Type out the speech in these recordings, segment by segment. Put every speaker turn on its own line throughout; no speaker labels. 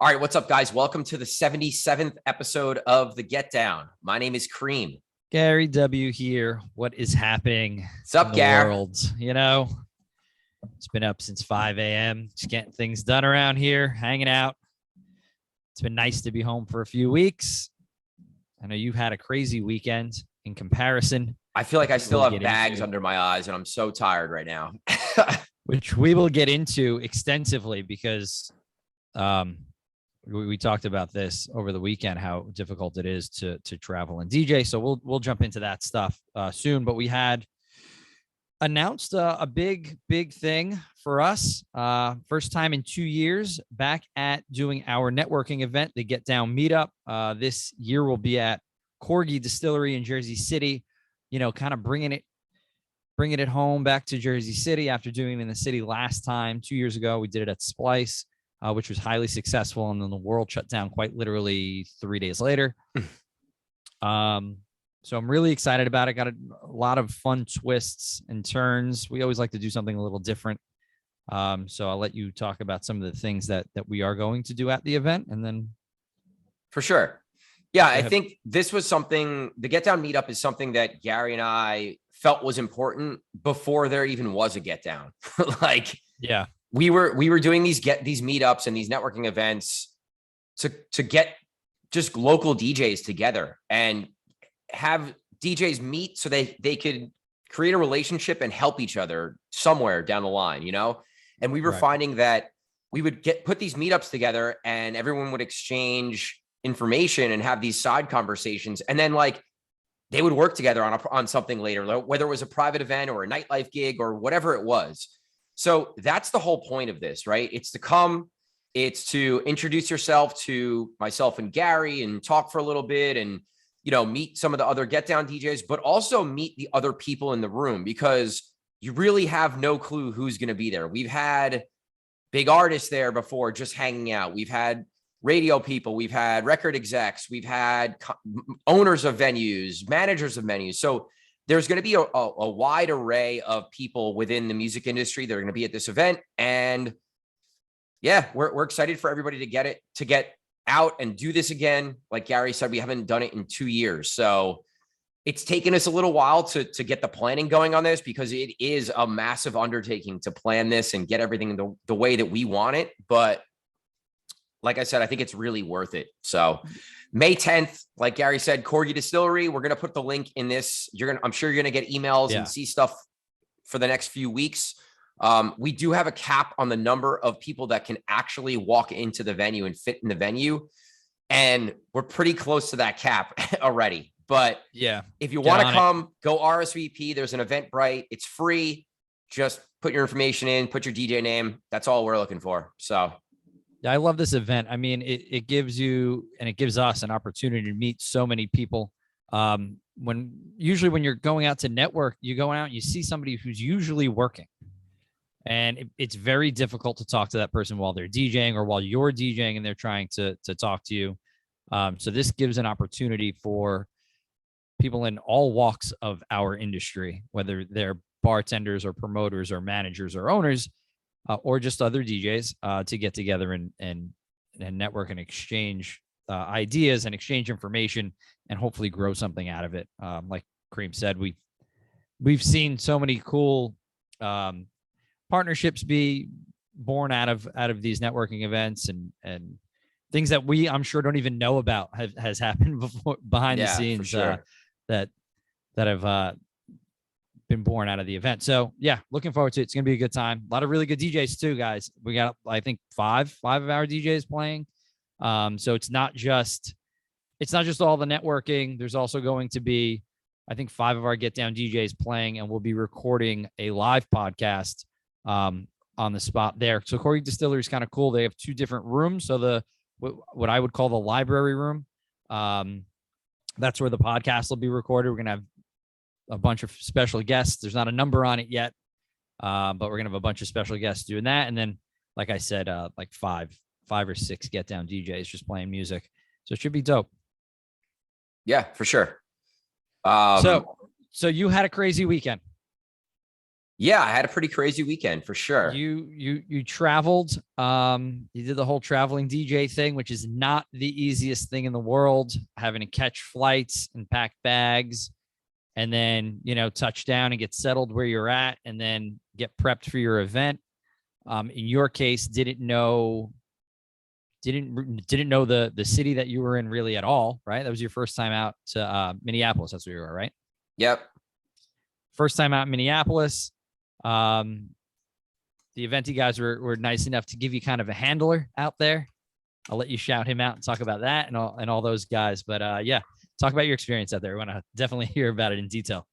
All right, what's up, guys? Welcome to the 77th episode of The Get Down. My name is Cream.
Gary W. here. What is happening
What's up,
in the
Gar?
world? It's been up since 5 a.m. Just getting things done around here, hanging out. It's been nice to be home for a few weeks. I know you've had a crazy weekend in comparison.
I feel like I still have bags under my eyes, and I'm so tired right now.
Which we will get into extensively because we talked about this over the weekend, how difficult it is to travel and DJ. So we'll jump into that stuff soon. But we had announced a big thing for us. First time in 2 years back at doing our networking event, the Get Down Meetup. This year we'll be at Corgi Distillery in Jersey City, kind of bringing it home back to Jersey City after doing it in the city last time. 2 years ago, we did it at Splice. Which was highly successful, and then the world shut down quite literally 3 days later. So I'm really excited about it. Got a lot of fun twists and turns. We always like to do something a little different. So I'll let you talk about some of the things that we are going to do at the event, and then.
For sure. Yeah, I think this was something, the Get Down Meetup is something that Gary and I felt was important before there even was a Get Down.
Yeah.
We were doing these meetups and these networking events to get just local DJs together and have DJs meet so they could create a relationship and help each other somewhere down the line, And we were finding that we would put these meetups together and everyone would exchange information and have these side conversations. And then they would work together on something later, whether it was a private event or a nightlife gig or whatever it was. So that's the whole point of this, right? It's to introduce yourself to myself and Gary and talk for a little bit and, meet some of the other Get Down DJs, but also meet the other people in the room because you really have no clue who's going to be there. We've had big artists there before just hanging out. We've had radio people. We've had record execs. We've had owners of venues, managers of venues. So there's going to be a wide array of people within the music industry that are going to be at this event. And yeah, we're excited for everybody to get out and do this again. Like Gary said, we haven't done it in 2 years. So it's taken us a little while to get the planning going on this because it is a massive undertaking to plan this and get everything the way that we want it. But like I said, I think it's really worth it. So May 10th, like Gary said, Corgi Distillery. We're going to put the link in this. I'm sure you're going to get emails and see stuff for the next few weeks. We do have a cap on the number of people that can actually walk into the venue and fit in the venue. And we're pretty close to that cap already. But yeah, if you want to come, go RSVP. There's an Eventbrite. It's free. Just put your information in, put your DJ name. That's all we're looking for. So.
I love this event. I mean, it gives you and it gives us an opportunity to meet so many people. When you're going out to network, you go out and you see somebody who's usually working. And it's very difficult to talk to that person while they're DJing or while you're DJing and they're trying to talk to you. So this gives an opportunity for people in all walks of our industry, whether they're bartenders or promoters or managers or owners, or just other DJs to get together and network and exchange ideas and exchange information and hopefully grow something out of it. Like Cream said, we've seen so many cool partnerships be born out of these networking events and things that I'm sure don't even know about has happened before behind the scenes
sure.
that have been born out of the event. So yeah, looking forward to it. It's going to be a good time. A lot of really good DJs too, guys. We got, I think five of our DJs playing. So it's not just all the networking. There's also going to be, I think 5 of our Get Down DJs playing, and we'll be recording a live podcast on the spot there. So Corgi Distillery is kind of cool. They have 2 different rooms. So what I would call the library room, that's where the podcast will be recorded. We're going to have a bunch of special guests. There's not a number on it yet, but we're going to have a bunch of special guests doing that. And then, like I said, like five or six Get Down DJs just playing music. So it should be dope.
Yeah, for sure.
So you had a crazy weekend.
Yeah, I had a pretty crazy weekend for sure.
You traveled. You did the whole traveling DJ thing, which is not the easiest thing in the world. Having to catch flights and pack bags, and then touch down and get settled where you're at, and then get prepped for your event. In your case, didn't know the city that you were in really at all, right? That was your first time out to Minneapolis. That's where you were, right?
Yep.
First time out in Minneapolis. The Eventi guys were nice enough to give you kind of a handler out there. I'll let you shout him out and talk about that and all those guys. But yeah, talk about your experience out there. We want to definitely hear about it in detail.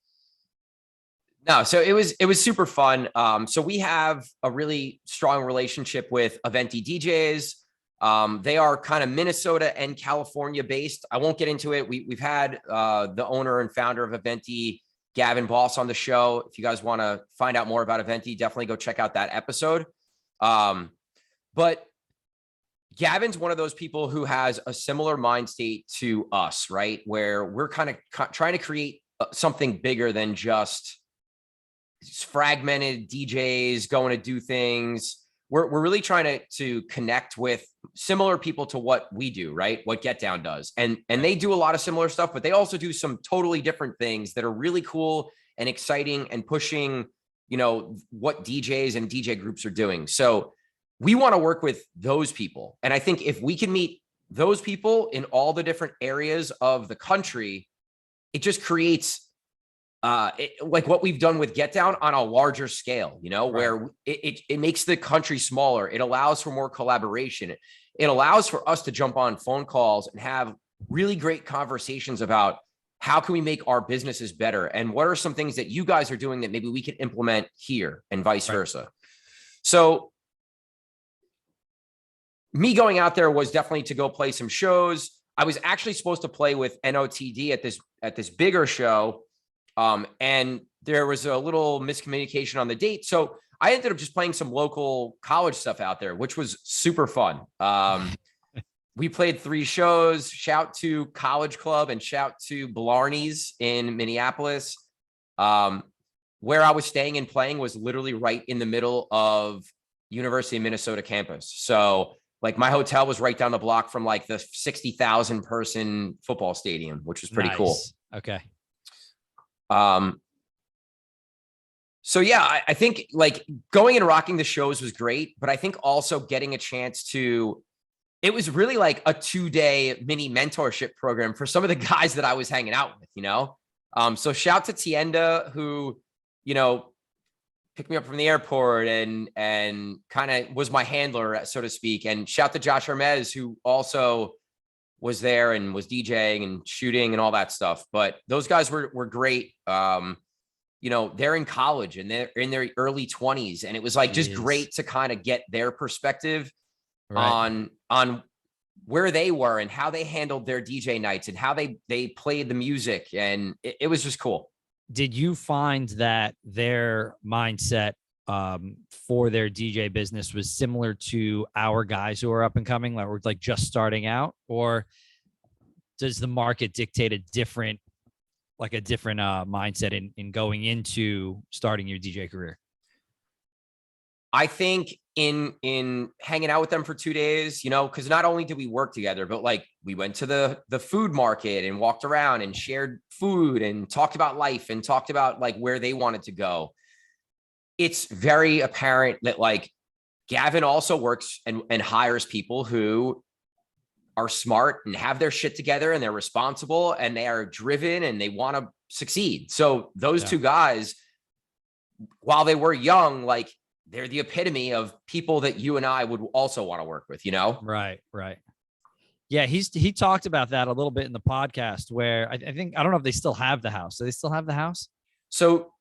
No, so it was super fun. So we have a really strong relationship with Eventi DJs. They are kind of Minnesota and California based. I won't get into it. We've had the owner and founder of Eventi, Gavin Boss, on the show. If you guys want to find out more about Eventi, definitely go check out that episode. But Gavin's one of those people who has a similar mind state to us, right? Where we're kind of trying to create something bigger than just fragmented DJs going to do things. We're really trying to connect with similar people to what we do, right? What Get Down does. And they do a lot of similar stuff, but they also do some totally different things that are really cool and exciting and pushing, what DJs and DJ groups are doing. So we want to work with those people. And I think if we can meet those people in all the different areas of the country, it just creates like what we've done with Get Down on a larger scale, right, where it makes the country smaller. It allows for more collaboration. It allows for us to jump on phone calls and have really great conversations about how can we make our businesses better and what are some things that you guys are doing that maybe we can implement here and vice versa. So me going out there was definitely to go play some shows. I was actually supposed to play with NOTD at this bigger show. And there was a little miscommunication on the date. So I ended up just playing some local college stuff out there, which was super fun. We played 3 shows. Shout to College Club and shout to Blarney's in Minneapolis. Where I was staying and playing was literally right in the middle of University of Minnesota campus. So like my hotel was right down the block from like the 60,000 person football stadium, which was pretty cool.
Okay.
So yeah, I think like going and rocking the shows was great, but I think also getting a chance it was really like a 2-day mini mentorship program for some of the guys that I was hanging out with, so shout to Tienda who, picked me up from the airport and kind of was my handler, so to speak. And shout to Josh Hermes, who also was there and was DJing and shooting and all that stuff. But those guys were great. They're in college and they're in their early 20s. And it was like just great to kind of get their perspective on where they were and how they handled their DJ nights and how they played the music. And it was just cool.
Did you find that their mindset for their DJ business was similar to our guys who are up and coming, like we're like just starting out, or does the market dictate a different mindset in going into starting your DJ career?
I think in hanging out with them for 2 days, because not only did we work together, but like we went to the food market and walked around and shared food and talked about life and talked about like where they wanted to go. It's very apparent that like Gavin also works and hires people who are smart and have their shit together and they're responsible and they are driven and they want to succeed. So those 2 guys, while they were young, like they're the epitome of people that you and I would also want to work with,
Right. Yeah. He talked about that a little bit in the podcast where I don't know if they still have the house. Do they still have the house?
So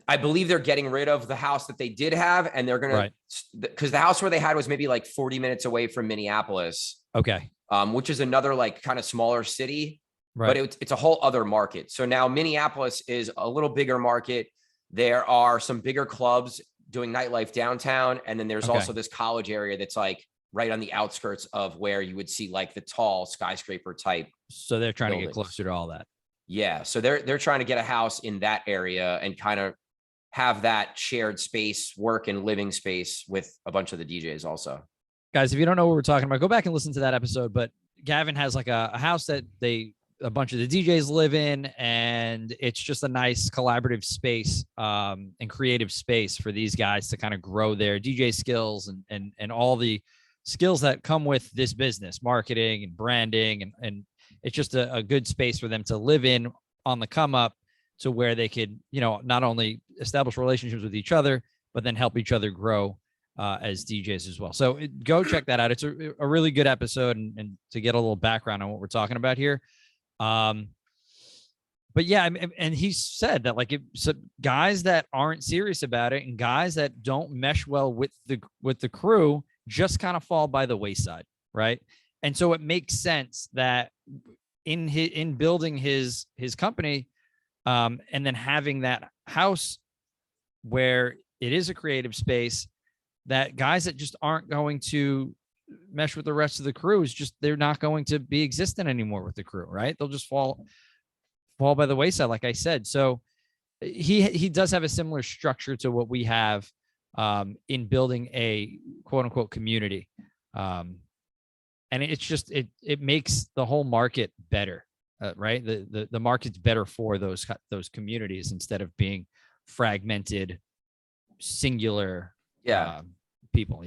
I believe they're getting rid of the house that they did have. And they're going to, because the house where they had was maybe like 40 minutes away from Minneapolis.
Okay.
Which is another like kind of smaller city,
but
it's a whole other market. So now Minneapolis is a little bigger market. There are some bigger clubs doing nightlife downtown. And then there's also this college area that's like right on the outskirts of where you would see like the tall skyscraper type.
So they're trying
buildings.
to get closer to all that.
Yeah. So they're trying to get a house in that area and kind of have that shared space, work and living space with a bunch of the DJs also.
Guys, if you don't know what we're talking about, go back and listen to that episode. But Gavin has like a house that a bunch of the DJs live in, and it's just a nice collaborative space and creative space for these guys to kind of grow their DJ skills and all the skills that come with this business, marketing and branding. And it's just a good space for them to live in on the come up, to where they could, not only establish relationships with each other, but then help each other grow as DJs as well. So go check that out. It's a really good episode, and to get a little background on what we're talking about here. But yeah, and he said that like so guys that aren't serious about it and guys that don't mesh well with the crew just kind of fall by the wayside, right? And so it makes sense that in building his company, and then having that house where it is a creative space, that guys that just aren't going to mesh with the rest of the crew they're not going to be existent anymore with the crew, right? They'll just fall by the wayside, like I said. So he does have a similar structure to what we have in building a quote unquote community. And it's just, it makes the whole market better, right? The market's better for those communities instead of being fragmented, singular people,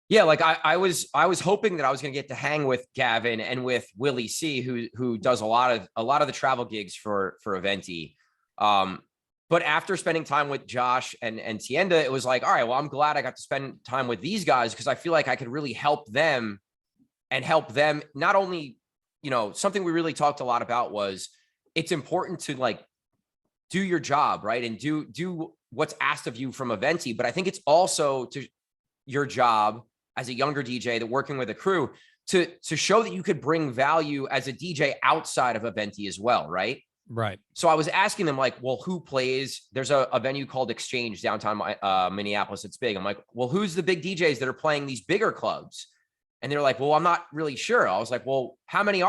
Yeah, like I was hoping that I was going to get to hang with Gavin and with Willie C, who does a lot of the travel gigs for Eventi. But after spending time with Josh and Tienda, it was like, all right, well, I'm glad I got to spend time with these guys, because I feel like I could really help them not only, something we really talked a lot about was it's important to like do your job, right? And do what's asked of you from Eventi. But I think it's also to your job as a younger DJ that working with a crew to show that you could bring value as a DJ outside of Eventi as well, right?
Right.
So I was asking them like, well, who plays? There's a venue called Exchange downtown Minneapolis. It's big. I'm like, well, who's the big DJs that are playing these bigger clubs? And they're like, well, I'm not really sure. I was like, well, how many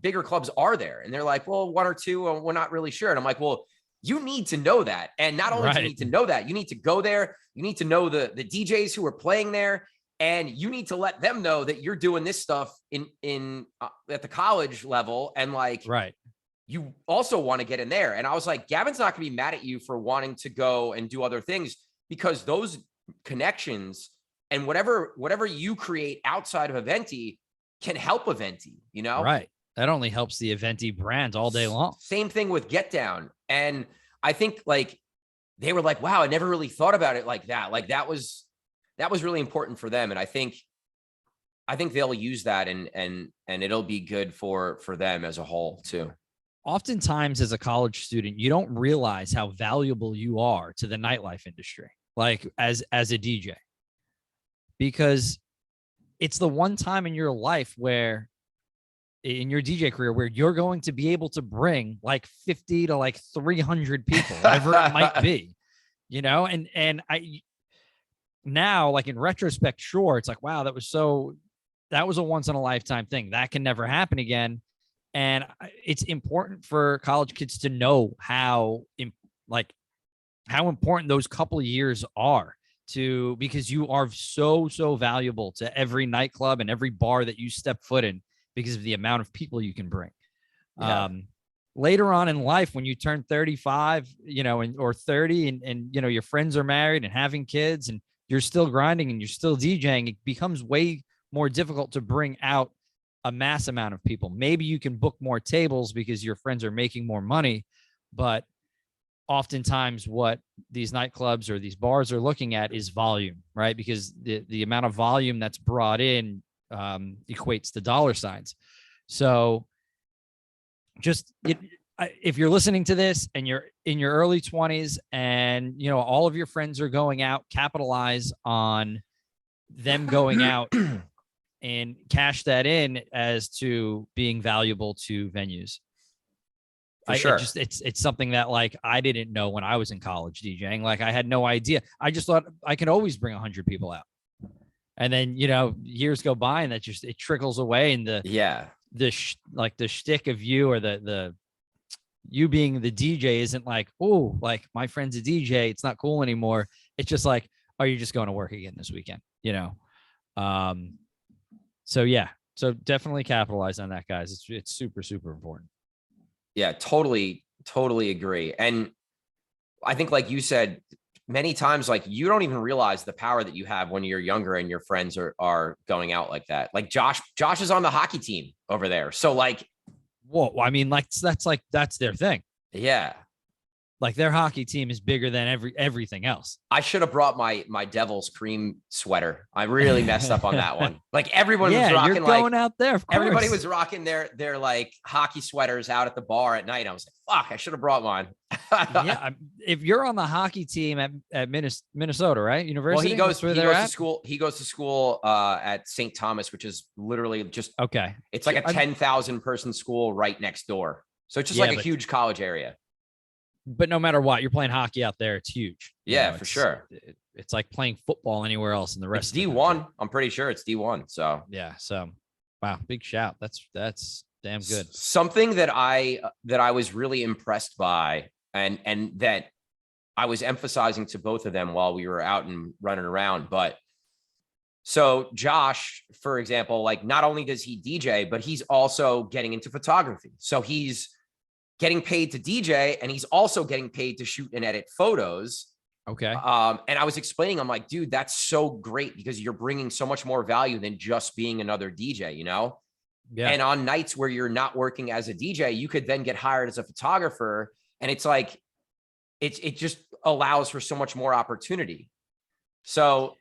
bigger clubs are there? And they're like, well, one or two, we're not really sure. And I'm like, well, you need to know that. And not only do you need to know that, you need to go there. You need to know the DJs who are playing there. And you need to let them know that you're doing this stuff in at the college level. And like,
right.
You also want to get in there. And I was like, Gavin's not going to be mad at you for wanting to go and do other things, because those connections and whatever you create outside of Eventi can help Eventi,
Right. That only helps the Eventi brand all day long.
Same thing with Get Down. And I think like they were like, wow, I never really thought about it like that. Like that was really important for them. And I think they'll use that and it'll be good for them as a whole too.
Oftentimes as a college student, you don't realize how valuable you are to the nightlife industry, like as a DJ, because it's the one time in your life where in your DJ career where you're going to be able to bring like 50 to like 300 people, whatever it might be, and I now, like in retrospect, sure, it's like, wow, that was a once in a lifetime thing that can never happen again. And it's important for college kids to know how important those couple of years are because you are so valuable to every nightclub and every bar that you step foot in because of the amount of people you can bring. Yeah. Later on in life, when you turn 35, or 30 and your friends are married and having kids and you're still grinding and you're still DJing, it becomes way more difficult to bring out a mass amount of people. Maybe you can book more tables because your friends are making more money, but oftentimes what these nightclubs or these bars are looking at is volume, right? Because the amount of volume that's brought in equates to dollar signs. So if you're listening to this and you're in your early 20s and all of your friends are going out, capitalize on them going out and cash that in as to being valuable to venues.
Sure.
It's something that like I didn't know when I was in college DJing. Like I had no idea. I just thought I can always bring 100 people out. And then, years go by and it trickles away and the shtick of you or the you being the DJ isn't like, oh, like my friend's a DJ, it's not cool anymore. It's just like, are you just going to work again this weekend? You know? So yeah, so definitely capitalize on that, guys. It's super, super important.
Yeah, totally agree. And I think, like you said, many times, like, you don't even realize the power that you have when you're younger and your friends are going out like that. Like Josh is on the hockey team over there. So like,
whoa, I mean, like that's their thing.
yeah.
Like their hockey team is bigger than everything else.
I should have brought my Devil's cream sweater. I really messed up on that one. Like everyone was rocking,
you're going out there. Of course.
Everybody was rocking their like hockey sweaters out at the bar at night. I was like, fuck, I should have brought mine.
Yeah, if you're on the hockey team at Minnesota, right? University.
Well, he goes to school. He goes to school at St. Thomas, which is literally just
okay.
It's like a 10,000 person school right next door. So it's just like a huge college area.
But no matter what, you're playing hockey out there. It's huge.
Yeah, for sure.
It's like playing football anywhere else in the rest.
It's D1. I'm pretty sure it's D1. So
yeah. So wow, big shout. That's damn good.
Something that I was really impressed by, and that I was emphasizing to both of them while we were out and running around. But so Josh, for example, like not only does he DJ, but he's also getting into photography. So he's getting paid to DJ, and he's also getting paid to shoot and edit photos.
Okay.
And I was explaining, I'm like, dude, that's so great because you're bringing so much more value than just being another DJ, you know? Yeah. And on nights where you're not working as a DJ, you could then get hired as a photographer. And it's like, it just allows for so much more opportunity. So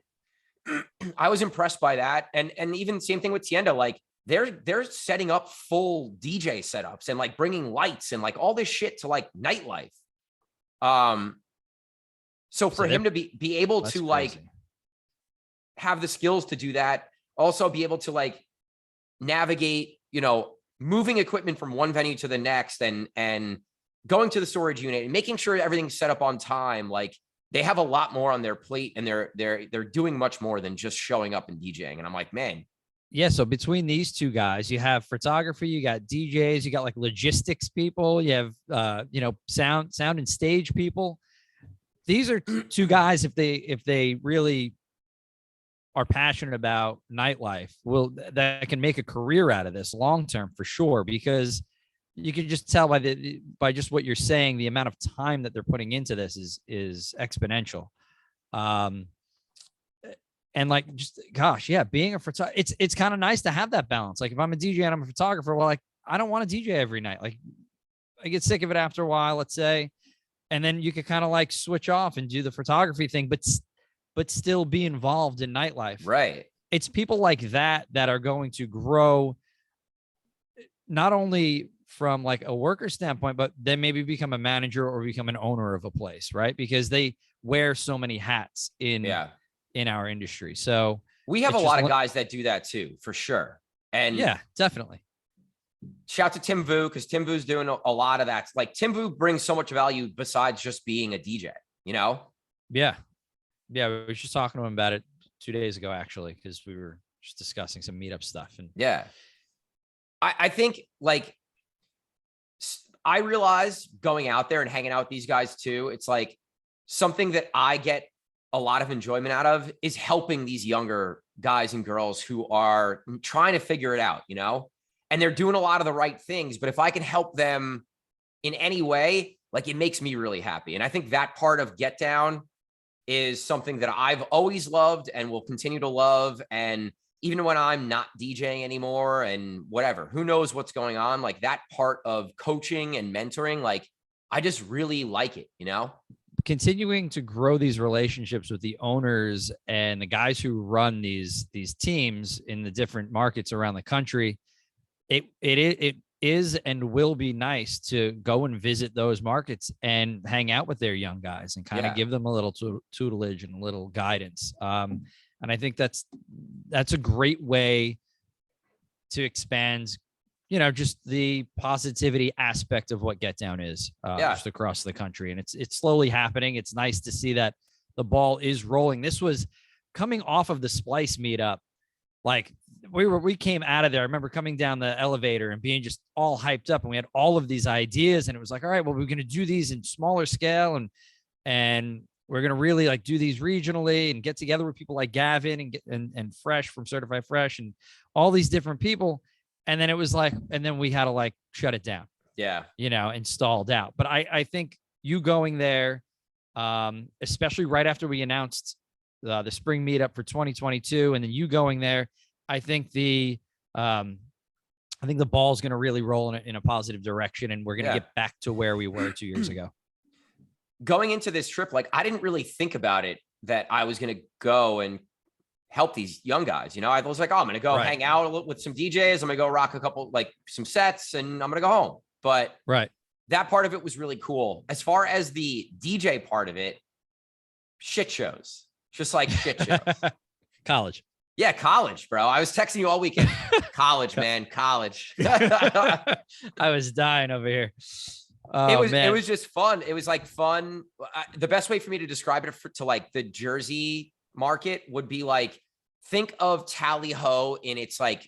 I was impressed by that. And even same thing with Tienda, like, they're setting up full DJ setups and like bringing lights and like all this shit to like nightlife. So for him to be able to like have the skills to do that, also be able to like navigate, you know, moving equipment from one venue to the next and going to the storage unit and making sure everything's set up on time. Like they have a lot more on their plate, and they're doing much more than just showing up and DJing. And I'm like, man.
Yeah, so between these two guys, you have photography, you got DJs, you got like logistics people, you have you know, sound and stage people. These are two guys, if they really are passionate about nightlife, that can make a career out of this long term for sure, because you can just tell by just what you're saying, the amount of time that they're putting into this is exponential. And like, just gosh, yeah, being a photographer, it's kind of nice to have that balance. Like if I'm a DJ and I'm a photographer, well, like I don't want to DJ every night. Like I get sick of it after a while, let's say, and then you could kind of like switch off and do the photography thing, but still be involved in nightlife.
Right.
It's people like that are going to grow, not only from like a worker standpoint, but then maybe become a manager or become an owner of a place, right? Because they wear so many hats in our industry. So
we have a lot of guys that do that too, for sure. And
yeah, definitely.
Shout to Tim Vu, because Tim Vu's doing a lot of that. Like Tim Vu brings so much value besides just being a DJ, you know?
Yeah. Yeah. We were just talking to him about it 2 days ago, actually, because we were just discussing some meetup stuff. And
yeah, I think like I realize going out there and hanging out with these guys too, it's like something that I get a lot of enjoyment out of is helping these younger guys and girls who are trying to figure it out, you know, and they're doing a lot of the right things. But if I can help them in any way, like it makes me really happy. And I think that part of Get Down is something that I've always loved and will continue to love. And even when I'm not DJing anymore and whatever, who knows what's going on, like that part of coaching and mentoring, like I just really like it, you know?
Continuing to grow these relationships with the owners and the guys who run these teams in the different markets around the country, it is and will be nice to go and visit those markets and hang out with their young guys and kind of give them a little tutelage and a little guidance. And I think that's a great way to expand, you know, just the positivity aspect of what Get Down is just across the country. And it's slowly happening. It's nice to see that the ball is rolling. This was coming off of the Splice meetup. Like we came out of there. I remember coming down the elevator and being just all hyped up, and we had all of these ideas, and it was like, all right, well, we're going to do these in smaller scale, and we're going to really like do these regionally and get together with people like Gavin and Fresh from Certified Fresh and all these different people. And then it was like, and then we had to like shut it down.
Yeah.
And stalled out. But I think you going there, especially right after we announced the spring meetup for 2022, and then you going there, I think the ball's going to really roll in a positive direction, and we're going to get back to where we were 2 years ago.
Going into this trip, like I didn't really think about it that I was going to go and help these young guys. I was like, oh, I'm going to go hang out with some DJs. I'm going to go rock a couple, like some sets, and I'm going to go home. But that part of it was really cool. As far as the DJ part of it, shit shows, just like shit shows.
College.
Yeah, college, bro. I was texting you all weekend. College, man, college.
I was dying over here.
Oh, it was just fun. It was like fun. The best way for me to describe it to like the Jersey market would be like, think of Tally Ho in its like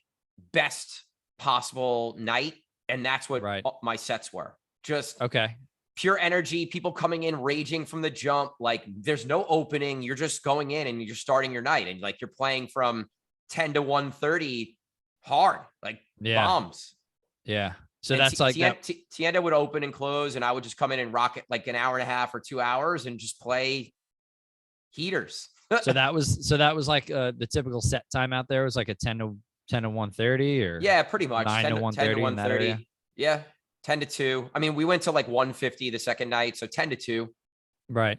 best possible night. And that's what my sets were. Just pure energy, people coming in, raging from the jump. Like there's no opening. You're just going in and you're starting your night. And like, you're playing from 10 to 1:30 hard, like bombs.
Yeah. So
and
that's like
Tienda would open and close, and I would just come in and rock it like an hour and a half or 2 hours and just play heaters.
so that was like the typical set time out there. It was like a 10 to 1:30 or
pretty much
9 to 1:30 in that area.
Yeah, 10 to 2. I mean, we went to like 150 the second night, so 10 to 2.
Right.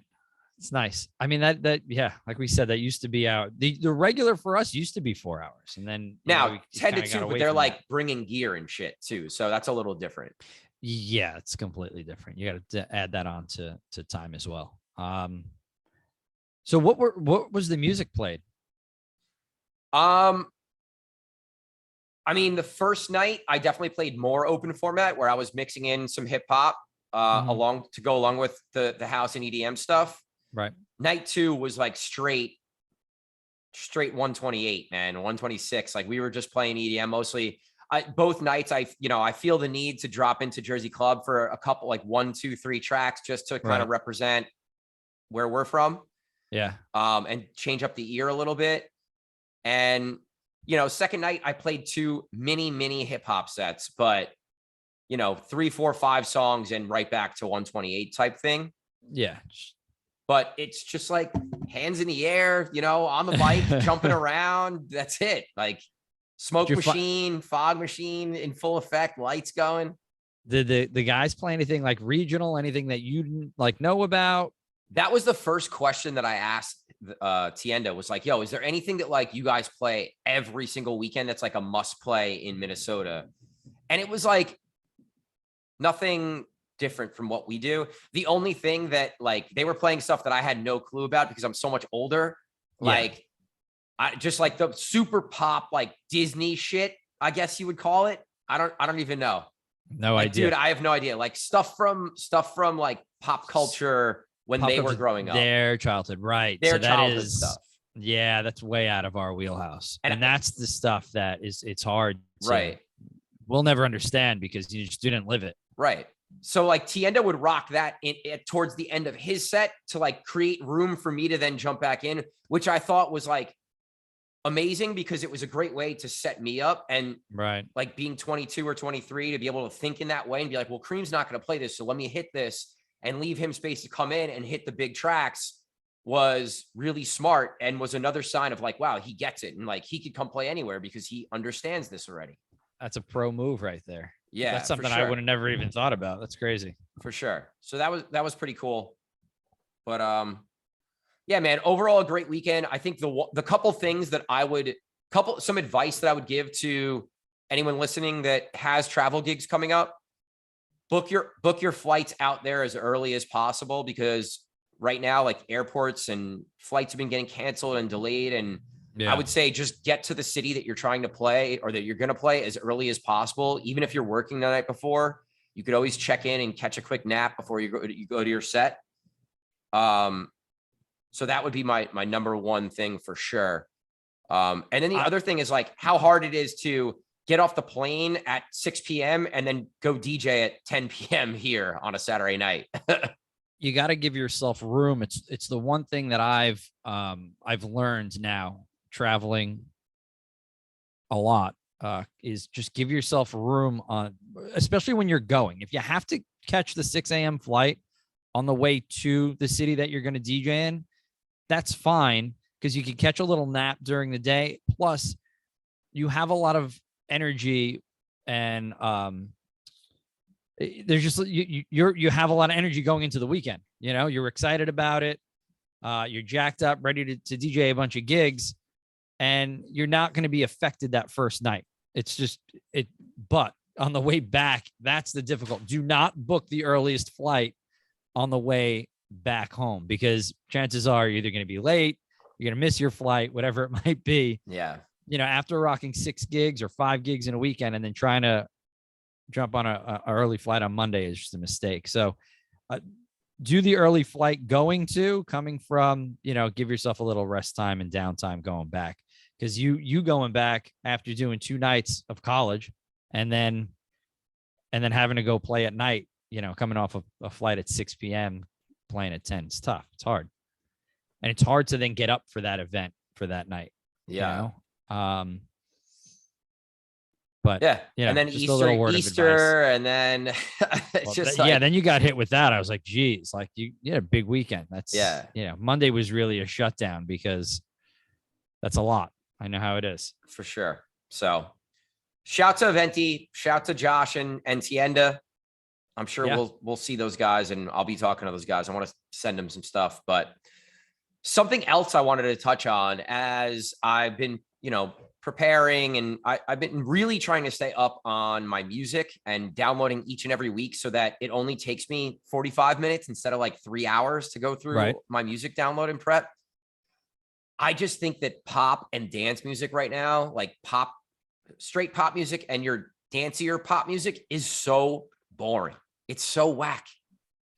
It's nice. I mean, that like we said, that used to be the regular for us used to be 4 hours, and then
now 10 to 2, but they're like bringing gear and shit too, so that's a little different.
Yeah, it's completely different. You got to add that on to time as well. So what was the music played?
I mean, the first night I definitely played more open format, where I was mixing in some hip hop along with the house and EDM stuff.
Right.
Night 2 was like straight 128, man, 126. Like we were just playing EDM mostly. Both nights, I feel the need to drop into Jersey Club for a couple, like 1, 2, 3 tracks, just to kind of represent where we're from.
Yeah.
And change up the ear a little bit. And, second night I played 2 mini hip hop sets, but 3, 4, 5 songs and right back to 128 type thing.
Yeah.
But it's just like hands in the air, on the bike, jumping around. That's it. Like smoke machine, fog machine in full effect, lights going.
Did the guys play anything like regional, anything that you didn't like know about?
That was the first question that I asked Tienda, was like, yo, is there anything that like you guys play every single weekend that's like a must play in Minnesota? And it was like nothing different from what we do. The only thing that like they were playing stuff that I had no clue about because I'm so much older. Like I just like the super pop, like Disney shit, I guess you would call it. I don't even know.
No idea.
Dude, I have no idea. Like stuff from like pop culture when they were growing up.
Their childhood, right.
Their childhood stuff.
Yeah, that's way out of our wheelhouse. And that's the stuff that it's hard. We'll never understand because you just didn't live it.
Right. So like Tienda would rock that towards the end of his set to like create room for me to then jump back in, which I thought was like amazing because it was a great way to set me up. And like being 22 or 23 to be able to think in that way and be like, well, Cream's not going to play this, so let me hit this and leave him space to come in and hit the big tracks was really smart and was another sign of like, wow, he gets it. And like, he could come play anywhere because he understands this already.
That's a pro move right there.
Yeah.
That's something I would have never even thought about. That's crazy.
For sure. So that was pretty cool. But yeah, man, overall a great weekend. I think the couple things that some advice that I would give to anyone listening that has travel gigs coming up, book your flights out there as early as possible, because right now, like airports and flights have been getting canceled and delayed. And I would say just get to the city that you're trying to play or that you're going to play as early as possible. Even if you're working the night before, you could always check in and catch a quick nap before you go to your set. So that would be my number one thing for sure. And then the other thing is like how hard it is to get off the plane at 6 p.m. and then go DJ at 10 p.m. here on a Saturday night.
You got to give yourself room. It's the one thing that I've learned now traveling a lot, is just give yourself room on, especially when you're going. If you have to catch the 6 a.m. flight on the way to the city that you're going to DJ in, that's fine, because you can catch a little nap during the day. Plus, you have a lot of energy, and there's just you have a lot of energy going into the weekend. You know, you're excited about it. You're jacked up, ready to DJ a bunch of gigs, and you're not going to be affected that first night. It's just it. But on the way back, that's the difficult. Do not book the earliest flight on the way back home, because chances are you're either going to be late, you're going to miss your flight, whatever it might be.
Yeah.
You know, after rocking 6 gigs or 5 gigs in a weekend and then trying to jump on a early flight on Monday is just a mistake. So do the early flight coming from, you know, give yourself a little rest time and downtime going back, because you going back after doing 2 nights of college and then having to go play at night, you know, coming off of a flight at 6 p.m. playing at 10. It's tough. It's hard. And it's hard to then get up for that event for that night.
Yeah.
You know? But
yeah,
you know,
and then Easter, and then it's just like,
then you got hit with that. I was like, geez, like you had a big weekend. That's, you know, Monday was really a shutdown, because that's a lot. I know how it is.
For sure. So shout to Venti, shout to Josh and Tienda. I'm sure we'll see those guys, and I'll be talking to those guys. I want to send them some stuff, but something else I wanted to touch on as I've been, you know, preparing, and I've been really trying to stay up on my music and downloading each and every week so that it only takes me 45 minutes instead of like 3 hours to go through my music download and prep. I just think that pop and dance music right now, like straight pop music and your dancier pop music, is so boring. It's so whack.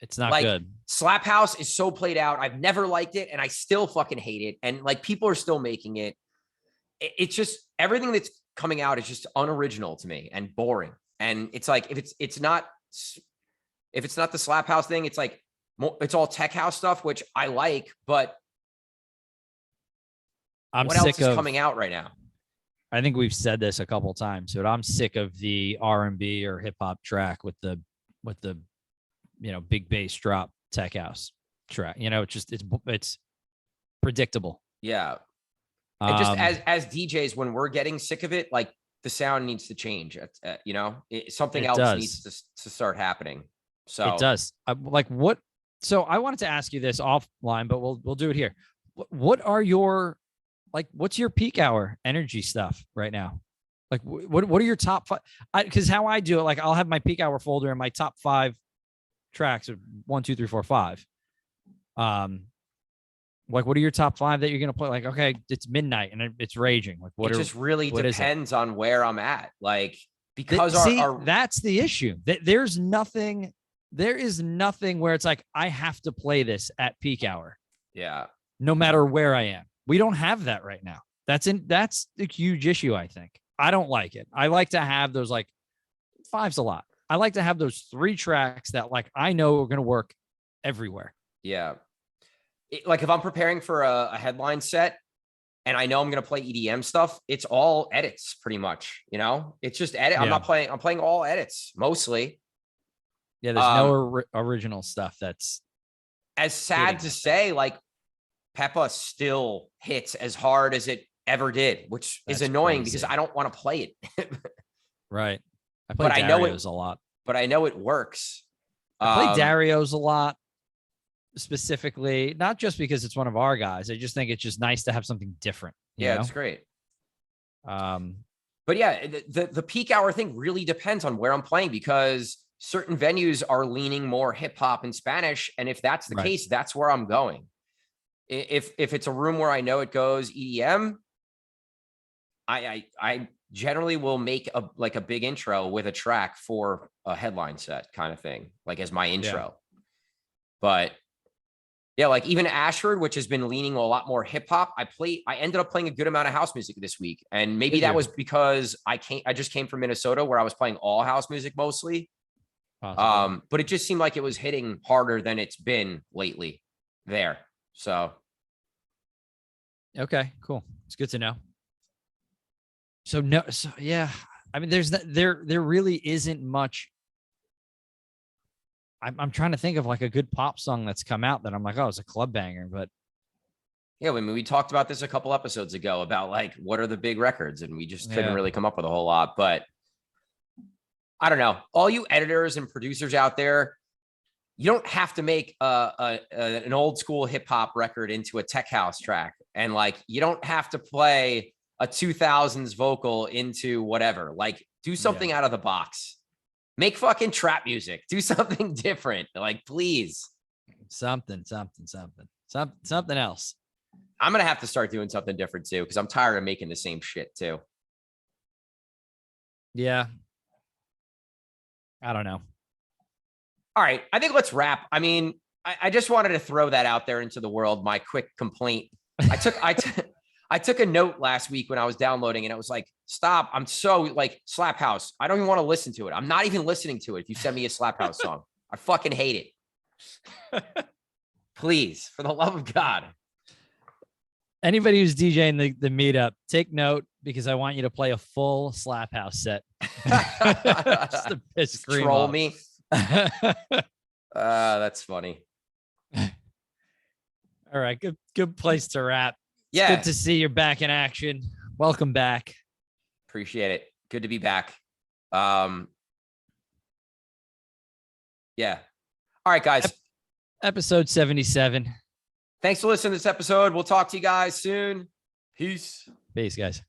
It's not
like,
good.
Slap House is so played out. I've never liked it, and I still fucking hate it. And like, people are still making it. It's just, everything that's coming out is just unoriginal to me and boring. And it's like, if it's not the Slap House thing, it's like, it's all tech house stuff, which I like, but what else is coming out right now?
I think we've said this a couple of times, but I'm sick of the R&B or hip hop track with the, you know, big bass drop tech house track. You know, it's predictable.
Yeah. And just as DJs, when we're getting sick of it, like, the sound needs to change. You know, something else needs to start happening. So
it does. So I wanted to ask you this offline, but we'll do it here. What are your, like, what's your peak hour energy stuff right now? Like, what are your top 5? Because how I do it, like, I'll have my peak hour folder and my top 5 tracks are 1, 2, 3, 4, 5. Like, what are your top 5 that you're going to play? Like, okay, it's midnight and it's raging. Like, it
just really depends on where I'm at. Like, because
that's the issue. There is nothing where it's like, I have to play this at peak hour.
Yeah.
No matter where I am. We don't have that right now. That's a huge issue, I think. I don't like it. I like to have those, like, 5's a lot. I like to have those 3 tracks that, like, I know are going to work everywhere.
Yeah. Like, if I'm preparing for a headline set and I know I'm going to play EDM stuff, it's all edits pretty much, you know, it's just edit. Yeah. I'm playing all edits mostly.
Yeah. There's no original stuff. That's
as sad to say, like, Peppa still hits as hard as it ever did, which is annoying because I don't want to play it.
Right. I play Dario's a lot.
But I know it works.
I play Dario's a lot. Specifically, not just because it's one of our guys. I just think it's just nice to have something different.
Yeah, it's great. But yeah, the peak hour thing really depends on where I'm playing, because certain venues are leaning more hip hop and Spanish, and if that's the case, that's where I'm going. If it's a room where I know it goes EDM, I generally will make a big intro with a track for a headline set kind of thing, like, as my intro. Yeah. But Yeah, like even Ashford, which has been leaning a lot more hip hop. I ended up playing a good amount of house music this week. And maybe
Did
that
you?
was because I just came from Minnesota where I was playing all house music mostly.
Possibly.
But it just seemed like it was hitting harder than it's been lately there. So
Okay, cool. It's good to know. So no, so yeah. I mean, there really isn't much. I'm trying to think of like a good pop song that's come out that I'm like, oh, it's a club banger. But
yeah, I mean, we talked about this a couple episodes ago about like what are the big records, and we just couldn't
yeah,
really come up with a whole lot. But I don't know. All you editors and producers out there, you don't have to make an old school hip hop record into a tech house track. And like, you don't have to play a 2000s vocal into whatever. Like, do something
yeah.
out of the box. Make fucking trap music. Do something different. Like, please.
Something else.
I'm going to have to start doing something different too, because I'm tired of making the same shit too.
Yeah. I don't know.
All right. I think let's wrap. I mean, I just wanted to throw that out there into the world. My quick complaint. I took a note last week when I was downloading and it was like, stop. I'm so like Slap House. I don't even want to listen to it. I'm not even listening to it. If you send me a Slap House song, I fucking hate it. Please, for the love of God.
Anybody who's DJing the meetup, take note because I want you to play a full Slap House set. Just to piss Scream
troll
off.
me. That's funny.
All right, good place to wrap. It's
Yeah.
good to see you're back in action. Welcome back.
Appreciate it. Good to be back. Yeah. All right, guys.
Episode 77.
Thanks for listening to this episode. We'll talk to you guys soon. Peace.
Peace, guys.